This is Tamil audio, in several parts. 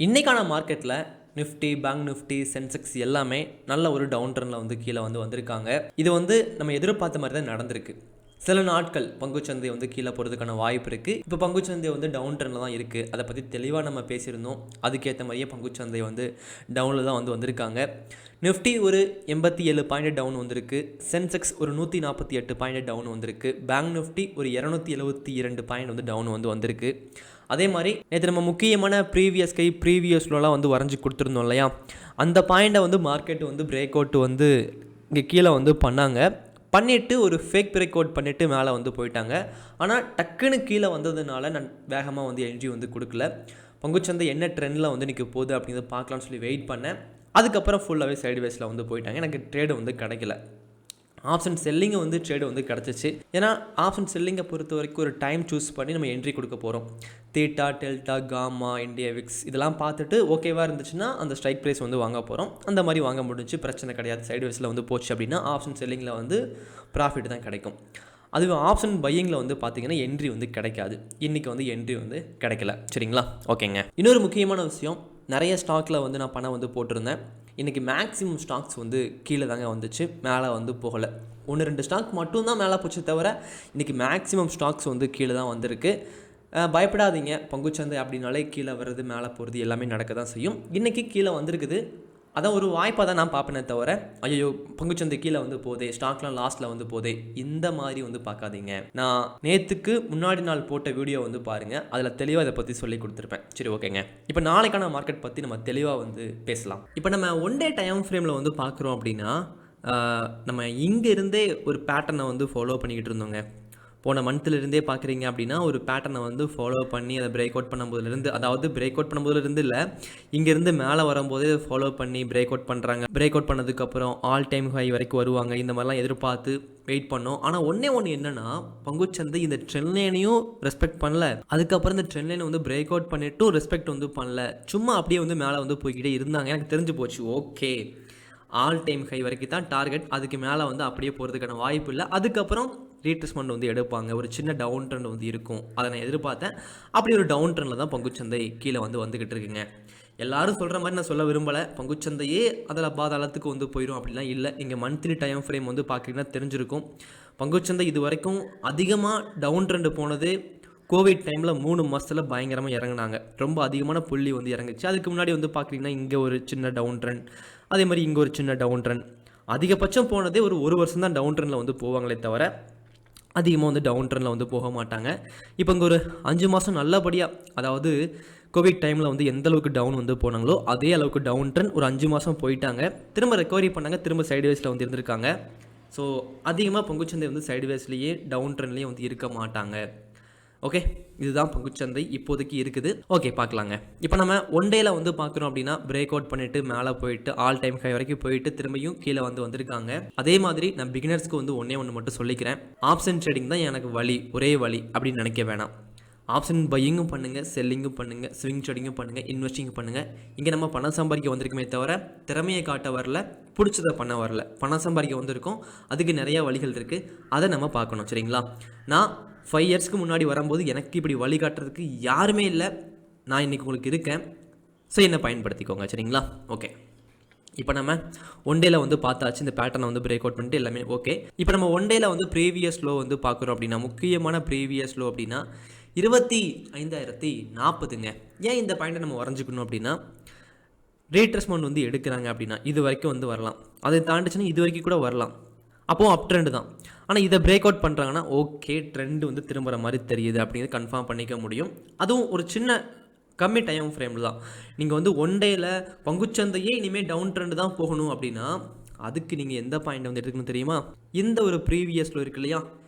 இன்றைக்கான மார்க்கெட்டில் நிஃப்டி, பேங்க் நிஃப்டி, சென்செக்ஸ் எல்லாமே நல்ல ஒரு டவுன் ட்ரெண்டில் வந்து கீழே வந்திருக்காங்க. இது நம்ம எதிர்பார்த்த மாதிரி தான் நடந்திருக்கு. சில நாட்கள் பங்குச்சந்தை கீழே போகிறதுக்கான வாய்ப்பு இருக்குது. இப்போ பங்குச்சந்தை டவுன் ட்ரெண்டில் தான் இருக்குது. அதை பற்றி தெளிவாக நம்ம பேசியிருந்தோம். அதுக்கேற்ற மாதிரியே பங்குச்சந்தை டவுனில் தான் வந்திருக்காங்க. நிஃப்டி ஒரு 87 பாயிண்ட் டவுன் வந்திருக்கு. சென்செக்ஸ் ஒரு 148 பாயிண்ட் டவுன் வந்திருக்கு. பேங்க் நிஃப்டி ஒரு 272 பாயிண்ட் டவுன் வந்திருக்கு. அதே மாதிரி நேற்று நம்ம முக்கியமான ப்ரீவியஸ்லாம் வரைஞ்சி கொடுத்துருந்தோம் இல்லையா, அந்த பாயிண்டை மார்க்கெட்டு பிரேக் அவுட் இங்கே கீழே பண்ணாங்க. பண்ணிவிட்டு ஒரு ஃபேக் பிரேக் அவுட் பண்ணிவிட்டு மேலே போயிட்டாங்க. ஆனால் டக்குன்னு கீழே வந்ததுனால நான் வேகமாக என்ட்ரி கொடுக்கல. பங்குச்சந்தை என்ன ட்ரெண்டில் இன்றைக்கி போகுது அப்படிங்கிறத பார்க்கலான்னு சொல்லி வெயிட் பண்ணேன். அதுக்கப்புறம் ஃபுல்லாகவே சைடுவேஸில் போயிட்டாங்க. எனக்கு ட்ரேடு கிடைக்கல. ஆப்ஷன் செல்லிங்கை ட்ரேடு கிடச்சிச்சு. ஏன்னா ஆப்ஷன் செல்லிங்கை பொறுத்த வரைக்கும் ஒரு டைம் சூஸ் பண்ணி நம்ம என்ட்ரி கொடுக்க போகிறோம். Theta, delta, gamma, India VIX இதெல்லாம் பார்த்துட்டு ஓகேவாக இருந்துச்சுன்னா அந்த ஸ்ட்ரைக் ப்ரைஸ் வாங்க போகிறோம். அந்த மாதிரி வாங்க முடிஞ்சு பிரச்சனை கிடையாது. சைடுவேஸில் போச்சு அப்படின்னா ஆப்ஷன் செல்லிங்கில் ப்ராஃபிட் தான் கிடைக்கும். அதுவே ஆப்ஷன் பையிங்கில் பார்த்தீங்கன்னா என்ட்ரி கிடைக்காது. இன்றைக்கி என்ட்ரி கிடைக்கல. சரிங்களா? ஓகேங்க. இன்னொரு முக்கியமான விஷயம், நிறைய ஸ்டாக்கில் நான் பணம் போட்டிருந்தேன். இன்றைக்கி மேக்ஸிமம் ஸ்டாக்ஸ் கீழே தாங்க வந்துச்சு, மேலே போகலை. 1-2 ஸ்டாக் மட்டும்தான் மேலே போச்சு தவிர இன்றைக்கி மேக்ஸிமம் ஸ்டாக்ஸ் கீழே தான் வந்திருக்கு. பயப்படாதீங்க, பங்குச்சந்தை அப்படின்னாலே கீழே வர்றது மேலே போகிறது எல்லாமே நடக்க தான் செய்யும். இன்றைக்கி கீழே வந்திருக்குது. அதான் ஒரு வாய்ப்பாக தான் நான் பார்ப்பேனே தவிர ஐயோ பங்குச்சந்தை கீழே போதே, ஸ்டாக்லாம் லாஸ்ட்டில் போதே, இந்த மாதிரி பார்க்காதீங்க. நான் நேற்றுக்கு முன்னாடி நாள் போட்ட வீடியோ பாருங்கள், அதில் தெளிவாக இதை பற்றி சொல்லி கொடுத்துருப்பேன். சரி, ஓகேங்க. இப்போ நாளைக்கான மார்க்கெட் பற்றி நம்ம தெளிவாக பேசலாம். இப்போ நம்ம ஒன் டே டைம் ஃப்ரேமில் பார்க்குறோம் அப்படின்னா நம்ம இங்கேருந்தே ஒரு பேட்டர்னை ஃபாலோ பண்ணிக்கிட்டு இருந்தோங்க. போன மந்த்லேருந்தே பார்க்குறீங்க அப்படின்னா ஒரு பேட்டர்னை ஃபாலோ பண்ணி அதை பிரேக் அவுட் பண்ணும்போதுலேருந்து, அதாவது பிரேக் அவுட் பண்ணும்போதுலேருந்து இல்லை, இங்கேருந்து மேலே வரும்போதே ஃபாலோ பண்ணி பிரேக் அவுட் பண்ணுறாங்க. பிரேக் அவுட் பண்ணதுக்கப்புறம் ஆல் டைம் ஹை வரைக்கும் வருவாங்க. இந்த மாதிரிலாம் எதிர்பார்த்து வெயிட் பண்ணோம். ஆனால் ஒன்று என்னென்னா, பங்குச்சந்தை இந்த ட்ரெண்ட் லைனையும் ரெஸ்பெக்ட் பண்ணல. அதுக்கப்புறம் இந்த ட்ரெண்ட் லைனை பிரேக் அவுட் பண்ணிவிட்டும் ரெஸ்பெக்ட் பண்ணல. சும்மா அப்படியே மேலே போய்கிட்டே இருந்தாங்க. எனக்கு தெரிஞ்சு போச்சு, ஓகே ஆல் டைம் ஹை வரைக்கும் தான் டார்கெட், அதுக்கு மேலே அப்படியே போகிறதுக்கான வாய்ப்பு இல்லை. அதுக்கப்புறம் ரீட்ரெஸ்மெண்ட் எடுப்பாங்க. ஒரு சின்ன டவுன் ட்ரெண்ட் இருக்கும். அதை நான் எதிர்பார்த்தேன். அப்படி ஒரு டவுன் ட்ரெண்டில் தான் பங்குச்சந்தை கீழே வந்துக்கிட்டு இருக்குங்க. எல்லாரும் சொல்கிற மாதிரி நான் சொல்ல விரும்பலை, பங்குச்சந்தையே அதில் பாதாளத்துக்கு போயிடும் அப்படிலாம் இல்லை. இங்கே மந்த்லி டைம் ஃப்ரேம் பார்க்குறீங்கன்னா தெரிஞ்சிருக்கும். பங்குச்சந்தை இது வரைக்கும் அதிகமாக டவுன் ட்ரெண்டு போனது கோவிட் டைமில் 3 மாதத்தில் பயங்கரமாக இறங்கினாங்க. ரொம்ப அதிகமான புள்ளி இறங்குச்சு. அதுக்கு முன்னாடி பார்க்குறீங்கன்னா இங்கே ஒரு சின்ன டவுன் ட்ரெண்ட், அதே மாதிரி இங்கே ஒரு சின்ன டவுன் ட்ரெண்ட். அதிகபட்சம் போனதே ஒரு வருஷம் தான் டவுன் ட்ரெண்டில் போவாங்களே தவிர அதிகமாக டவுன் ட்ரெண்டில் போக மாட்டாங்க. இப்போ இங்கே ஒரு 5 மாதம் நல்லபடியாக, அதாவது கோவிட் டைமில் எந்த அளவுக்கு டவுன் போனாங்களோ அதே அளவுக்கு டவுன் ட்ரெண்ட் ஒரு 5 மாதம் போயிட்டாங்க. திரும்ப ரெக்கவரி பண்ணாங்க, திரும்ப சைடுவேஸில் இருந்திருக்காங்க. ஸோ அதிகமாக பங்குச்சந்தை சைடுவேஸ்லேயே டவுன் ட்ரெண்ட்லேயே இருக்க மாட்டாங்க. ஓகே, இதுதான் பங்குச்சந்தை இப்போதைக்கு இருக்குது. ஓகே, பார்க்கலாங்க. இப்போ நம்ம ஒன் டேயில் பார்க்குறோம் அப்படின்னா பிரேக் அவுட் பண்ணிவிட்டு மேலே போயிட்டு ஆல் டைம் ஹை வரைக்கும் போயிட்டு திரும்பியும் கீழே வந்திருக்காங்க. அதே மாதிரி நான் பிகினர்ஸ்க்கு ஒன்று மட்டும் சொல்லிக்கிறேன், ஆப்ஷன் ட்ரேடிங் தான் எனக்கு வழி, ஒரே வழி அப்படின்னு நினைக்க வேணாம். ஆப்ஷன் பையிங்கும் பண்ணுங்கள், செல்லிங்கும் பண்ணுங்கள், ஸ்விங் ட்ரேடிங்கும் பண்ணுங்கள், இன்வெஸ்டிங்கும் பண்ணுங்கள். இங்கே நம்ம பணம் சம்பாதிக்க வந்திருக்குமே தவிர திறமையை காட்ட வரல, பிடிச்சதை பண்ண வரல. பணம் சம்பாதிக்க வந்திருக்கோம், அதுக்கு நிறையா வழிகள் இருக்குது, அதை நம்ம பார்க்கணும். சரிங்களா? நான் 5 இயர்ஸ்க்கு முன்னாடி வரும்போது எனக்கு இப்படி வழிகாட்டுறதுக்கு யாருமே இல்லை. நான் இன்றைக்கி உங்களுக்கு இருக்கேன். ஸோ என்னை பயன்படுத்திக்கோங்க. சரிங்களா? ஓகே, இப்போ நம்ம ஒன் டேயில் பார்த்தாச்சு. இந்த பேட்டர்னை பிரேக் அவுட் பண்ணிட்டு எல்லாமே ஓகே. இப்போ நம்ம ஒன் டேயில் ப்ரீவியஸ் லோ பார்க்குறோம் அப்படின்னா, முக்கியமான ப்ரீவியஸ் லோ அப்படின்னா 25,040ங்க. ஏன் இந்த பாயிண்ட்டை நம்ம வரைஞ்சிக்கணும் அப்படின்னா, ரீட்ரெஸ்மெண்ட் எடுக்கிறாங்க அப்படின்னா இது வரைக்கும் வரலாம், அதை தாண்டிச்சுன்னா இது வரைக்கும் கூட வரலாம். அப்போது அப் ட்ரெண்டு தான். ஆனால் இதை பிரேக் அவுட் பண்ணுறாங்கன்னா ஓகே ட்ரெண்டு திரும்புகிற மாதிரி தெரியுது அப்படிங்கிறது கன்ஃபார்ம் பண்ணிக்க முடியும். அதுவும் ஒரு சின்ன கம்மி டைம் ஃப்ரேமில் தான். நீங்கள் ஒன் டேயில் பங்குச்சந்தையே இனிமேல் டவுன் ட்ரெண்டு தான் போகணும் அப்படின்னா அதுக்கு நீங்கள் எந்த பாயிண்ட் எடுத்துக்கணும் தெரியுமா? இந்த ஒரு ப்ரீவியஸில் இருக்கு இல்லையா,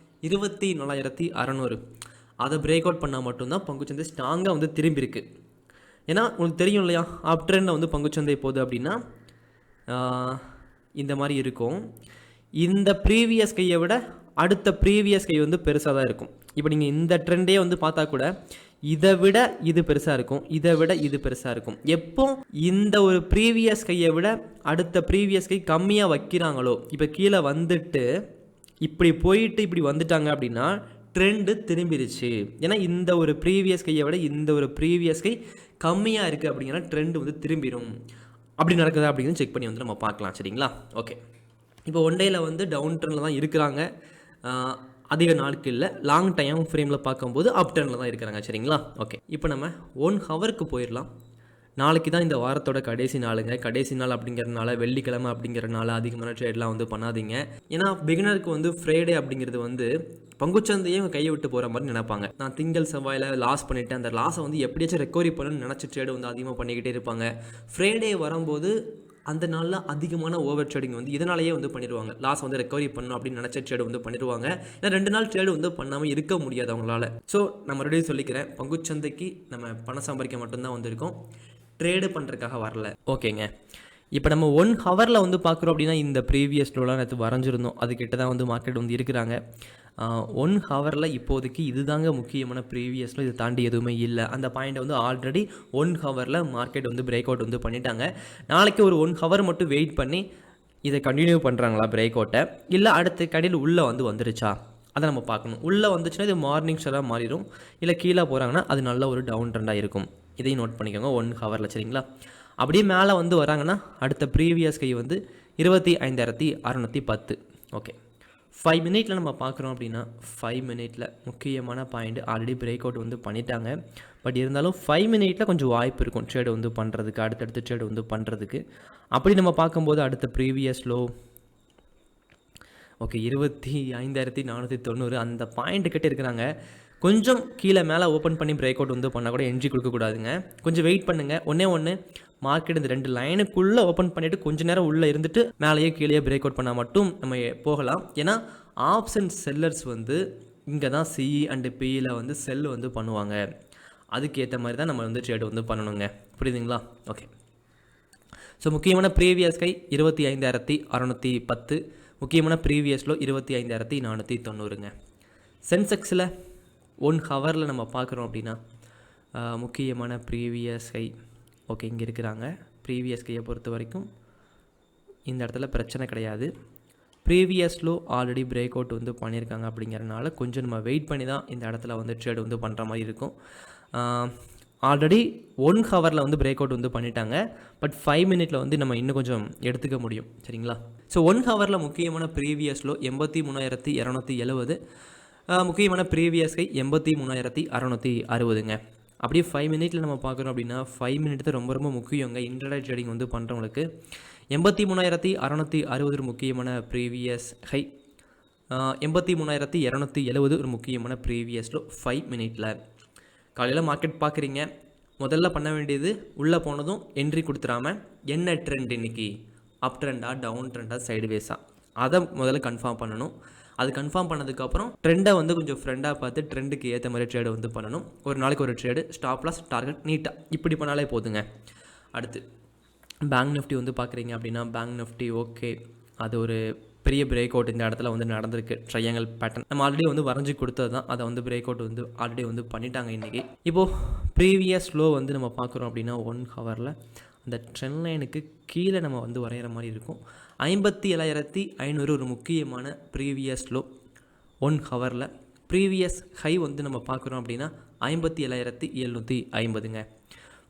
24,600, அதை பிரேக் அவுட் பண்ணால் மட்டும்தான் பங்குச்சந்தை ஸ்ட்ராங்காக திரும்பி இருக்குது. ஏன்னா உங்களுக்கு தெரியும் இல்லையா, அப் ட்ரெண்டில் பங்குச்சந்தை போகுது அப்படின்னா இந்த மாதிரி இருக்கும். இந்த ப்ரீவியஸ் கையை விட அடுத்த ப்ரீவியஸ் கை பெருசாக தான் இருக்கும். இப்போ நீங்கள் இந்த ட்ரெண்டே பார்த்தா கூட இதை விட இது பெருசாக இருக்கும், இதை விட இது பெருசாக இருக்கும். எப்போ இந்த ஒரு ப்ரீவியஸ் கையை விட அடுத்த ப்ரீவியஸ் கை கம்மியாக வைக்கிறாங்களோ, இப்போ கீழே வந்துட்டு இப்படி போயிட்டு இப்படி வந்துட்டாங்க அப்படின்னா ட்ரெண்டு திரும்பிடுச்சு. ஏன்னா இந்த ஒரு ப்ரீவியஸ் கையை விட இந்த ஒரு ப்ரீவியஸ் கை கம்மியாக இருக்குது அப்படிங்கிற ட்ரெண்டு வந்து திரும்பிடும். அப்படி நடக்குதா அப்படிங்கிறது செக் பண்ணி வந்து நம்ம பார்க்கலாம். சரிங்களா? ஓகே. இப்போ ஒன் டேயில் வந்து டவுன் ட்ரெண்டில் தான் இருக்கிறாங்க. அதிக நாட்களில் லாங் டைம் ஃப்ரேமில் பார்க்கும்போது அப் ட்ரெண்டில் தான் இருக்கிறாங்க. சரிங்களா? ஓகே. இப்போ நம்ம 1 ஹவருக்கு போயிடலாம். நாளைக்கு தான் இந்த வாரத்தோட கடைசி நாளுங்க. கடைசி நாள் அப்படிங்கிறதுனால, வெள்ளிக்கிழமை அப்படிங்கிறதுனால அதிகமான ட்ரேட்லாம் வந்து பண்ணாதீங்க. ஏன்னா பிகினருக்கு வந்து ஃப்ரைடே அப்படிங்கிறது வந்து பங்குச்சந்தையே கையை விட்டு போகிற மாதிரி நினைப்பாங்க. நான் திங்கள் செவ்வாயில் லாஸ் பண்ணிவிட்டேன், அந்த லாஸை வந்து எப்படியாச்சும் ரெக்கவரி பண்ணணும்னு நினச்சி ட்ரேடு வந்து அதிகமாக பண்ணிக்கிட்டே இருப்பாங்க. ஃப்ரைடே வரும்போது அந்த நாளில் அதிகமான ஓவர் ட்ரேடிங் வந்து இதனாலேயே வந்து பண்ணிடுவாங்க. லாஸ் வந்து ரெக்கவரி பண்ணணும் அப்படின்னு நினச்ச ட்ரேடு வந்து பண்ணிடுவாங்க. ஏன்னா 2 நாள் ட்ரேடு வந்து பண்ணாமல் இருக்க முடியாது அவங்களால. ஸோ நான் மறுபடியும் சொல்லிக்கிறேன், பங்குச்சந்தைக்கு நம்ம பணம் சம்பாதிக்க மட்டும்தான் வந்திருக்கோம், ட்ரேடு பண்ணுறதுக்காக வரல. ஓகேங்க. இப்போ நம்ம 1 ஹவரில் வந்து பார்க்குறோம் அப்படின்னா இந்த ப்ரீவியஸ் லோலாம் நேற்று வரைஞ்சிருந்தோம். அதுக்கிட்ட தான் வந்து மார்க்கெட் வந்து இருக்கிறாங்க. 1 ஹவரில் இப்போதைக்கு இதுதாங்க முக்கியமான ப்ரீவியஸில் இது தாண்டி எதுவுமே இல்லை. அந்த பாயிண்ட்டை வந்து ஆல்ரெடி 1 ஹவரில் மார்க்கெட் வந்து பிரேக் அவுட் வந்து பண்ணிட்டாங்க. நாளைக்கு ஒரு 1 ஹவர் மட்டும் வெயிட் பண்ணி இதை கண்டினியூ பண்ணுறாங்களா பிரேக் அவுட்டை, இல்லை அடுத்த கடையில் உள்ளே வந்து வந்துருச்சா அதை நம்ம பார்க்கணும். உள்ளே வந்துச்சுன்னா இது மார்னிங் ஷேராக மாறிடும், இல்லை கீழே போகிறாங்கன்னா அது நல்ல ஒரு டவுன் ட்ரெண்டாக இருக்கும். இதையும் நோட் பண்ணிக்கோங்க 1 ஹவரில். சரிங்களா? அப்படியே மேலே வந்து வராங்கன்னா அடுத்த ப்ரீவியஸ் கை வந்து 25,610. ஓகே. 5 மினிட்டில் நம்ம பார்க்குறோம் அப்படின்னா 5 மினிட்டில் முக்கியமான பாயிண்ட் ஆல்ரெடி பிரேக் அவுட் வந்து பண்ணிட்டாங்க. பட் இருந்தாலும் 5 மினிட்டில் கொஞ்சம் வாய்ப்பு இருக்கும் ட்ரேடு வந்து பண்ணுறதுக்கு, அடுத்தடுத்து ட்ரேடு வந்து பண்ணுறதுக்கு. அப்படி நம்ம பார்க்கும்போது அடுத்த ப்ரீவியஸ் லோ ஓகே 25,490 அந்த பாயிண்ட் கிட்டே இருக்கிறாங்க. கொஞ்சம் கீழே மேலே ஓப்பன் பண்ணி பிரேக் அவுட் வந்து பண்ணால் கூட என்ட்ரி கொடுக்கக்கூடாதுங்க. கொஞ்சம் வெயிட் பண்ணுங்கள். ஒன்று மார்க்கெட் இந்த 2 லைனுக்குள்ளே ஓப்பன் பண்ணிவிட்டு கொஞ்சம் நேரம் உள்ளே இருந்துட்டு மேலேயே கீழே பிரேக் அவுட் பண்ணால் மட்டும் நம்ம போகலாம். ஏன்னா ஆப்ஷன் செல்லர்ஸ் வந்து இங்கே தான் சிஇ அண்டு பியில் வந்து செல் வந்து பண்ணுவாங்க. அதுக்கேற்ற மாதிரி தான் நம்ம வந்து ட்ரேடு வந்து பண்ணணுங்க. புரியுதுங்களா? ஓகே. ஸோ முக்கியமான ப்ரீவியஸ் கை 25,610, முக்கியமான ப்ரீவியஸில் 25,490ங்க. சென்செக்ஸில் 1 ஹவரில் நம்ம பார்க்குறோம் அப்படின்னா முக்கியமான ப்ரீவியஸ் கை ஓகே இங்கே இருக்கிறாங்க. ப்ரீவியஸ் கையை பொறுத்த வரைக்கும் இந்த இடத்துல பிரச்சனை கிடையாது. Previous low already break out வந்து பண்ணியிருக்காங்க அப்படிங்கிறனால கொஞ்சம் நம்ம வெயிட் பண்ணி தான் இந்த இடத்துல வந்து ட்ரேட் வந்து பண்ணுற மாதிரி இருக்கும். ஆல்ரெடி 1 ஹவரில் வந்து பிரேக் அவுட் வந்து பண்ணிட்டாங்க. பட் 5 மினிட்டில் வந்து நம்ம இன்னும் கொஞ்சம் எடுத்துக்க முடியும். சரிங்களா? ஸோ 1 ஹவரில் முக்கியமான ப்ரீவியஸ் லோ 83,270, முக்கியமான ப்ரீவியஸ் கை 83,660ங்க. அப்படியே 5 மினிட்டில் நம்ம பார்க்குறோம் அப்படின்னா 5 மினிட் தான் ரொம்ப ரொம்ப முக்கியங்க இன்ட்ராடே ட்ரேடிங் வந்து பண்ணுறவங்களுக்கு. 83,660 முக்கியமான ப்ரீவியஸ் ஹை, 83,270 ஒரு முக்கியமான ப்ரீவியஸ் லோ 5 மினிட்டில். காலையில் மார்க்கெட் பார்க்குறீங்க, முதல்ல பண்ண வேண்டியது உள்ளே போனதும் என்ட்ரி கொடுத்துடாம என்ன ட்ரெண்ட் இன்றைக்கி, அப் ட்ரெண்டா டவுன் ட்ரெண்டா சைடுவேஸா, அதை முதல்ல கன்ஃபார்ம் பண்ணணும். அது கன்ஃபார்ம் பண்ணதுக்கப்புறம் ட்ரெண்டை வந்து கொஞ்சம் ஃப்ரெண்டாக பார்த்து ட்ரெண்டுக்கு ஏற்ற மாதிரி ட்ரேடு வந்து பண்ணணும். ஒரு நாளைக்கு ஒரு ட்ரேடு, ஸ்டாப் லாஸ், டார்கெட் நீட்டாக இப்படி பண்ணாலே போதுங்க. அடுத்து பேங்க் நிஃப்டி வந்து பார்க்குறீங்க அப்படின்னா பேங்க் நிஃப்டி ஓகே, அது ஒரு பெரிய பிரேக் அவுட் இந்த இடத்துல வந்து நடந்திருக்கு. ட்ரையாங்கல் பேட்டர்ன் நம்ம ஆல்ரெடி வந்து வரைஞ்சி கொடுத்தது தான், அதை வந்து பிரேக் அவுட் வந்து ஆல்ரெடி வந்து பண்ணிட்டாங்க இன்றைக்கி. இப்போது ப்ரீவியஸ் லோ வந்து நம்ம பார்க்குறோம் அப்படின்னா 1 ஹவரில் அந்த ட்ரெண்ட் லைனுக்கு கீழே நம்ம வந்து வரைகிற மாதிரி இருக்கும். 57,500 ஒரு முக்கியமான ப்ரீவியஸ் லோ 1 ஹவரில். ப்ரீவியஸ் ஹை வந்து நம்ம பார்க்குறோம் அப்படின்னா 57,750ங்க.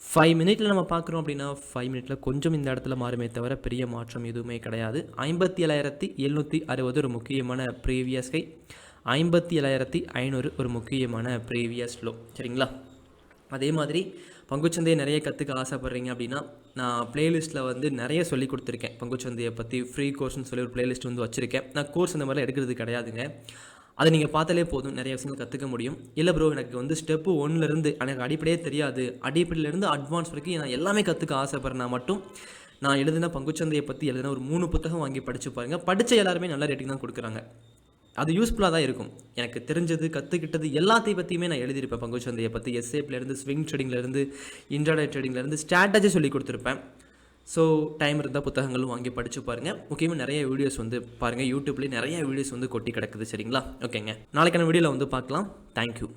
5 மினிட்டில் நம்ம பார்க்குறோம் அப்படின்னா 5 மினிட்டில் கொஞ்சம் இந்த இடத்துல மாறுமே தவிர பெரிய மாற்றம் எதுவுமே கிடையாது. 57,760 ஒரு முக்கியமான ப்ரீவியஸ் ஹை, 57,500 ஒரு முக்கியமான ப்ரீவியஸ் லோ. சரிங்களா? அதே மாதிரி பங்குச்சந்தையை நிறைய கற்றுக்க ஆசைப்பட்றீங்க அப்படின்னா நான் ப்ளேலிஸ்ட்டில் வந்து நிறைய சொல்லி கொடுத்துருக்கேன். பங்குச்சந்தையை பற்றி ஃப்ரீ கோர்ஸ்னு சொல்லி ஒரு ப்ளேலிஸ்ட் வந்து வச்சுருக்கேன். நான் கோர்ஸ் இந்த மாதிரிலாம் எடுக்கிறது கிடையாதுங்க. அதை நீங்கள் பார்த்தாலே போதும், நிறைய விஷயங்கள் கற்றுக்க முடியும். இல்லை ப்ரோ எனக்கு வந்து ஸ்டெப்பு 1லேருந்து எனக்கு அடிப்படையே தெரியாது, அடிப்படையிலேருந்து அட்வான்ஸ் வரைக்கும் நான் எல்லாமே கற்றுக்க ஆசைப்பட்றேன்னா மட்டும் நான் எழுதின பங்குச்சந்தையை பற்றி எழுதின ஒரு 3 புத்தகம் வாங்கி படித்து பாருங்கள். படித்த எல்லாருமே நல்ல ரேட்டிங் தான் கொடுக்குறாங்க. அது யூஸ்ஃபுல்லாக தான் இருக்கும். எனக்கு தெரிஞ்சது கற்றுக்கிட்டது எல்லாத்தையும் பற்றியுமே நான் எழுதியிருப்பேன். பங்குச்சந்தையை பற்றி எஸ்ஏப்லேருந்து ஸ்விங் ட்ரேடிங்லேருந்து இன்ட்ராடே ட்ரேடிங்லேருந்து ஸ்ட்ராட்டஜி சொல்லி கொடுத்துருப்பேன். ஸோ டைம் இருந்தால் புத்தகங்களும் வாங்கி படித்து பாருங்கள். முக்கியமாக நிறைய வீடியோஸ் வந்து பாருங்கள், யூடியூப்லேயே நிறைய வீடியோஸ் வந்து கொட்டி கிடக்குது. சரிங்களா? ஓகேங்க, நாளைக்கான வீடியோவில் வந்து பார்க்கலாம். தேங்க்யூ.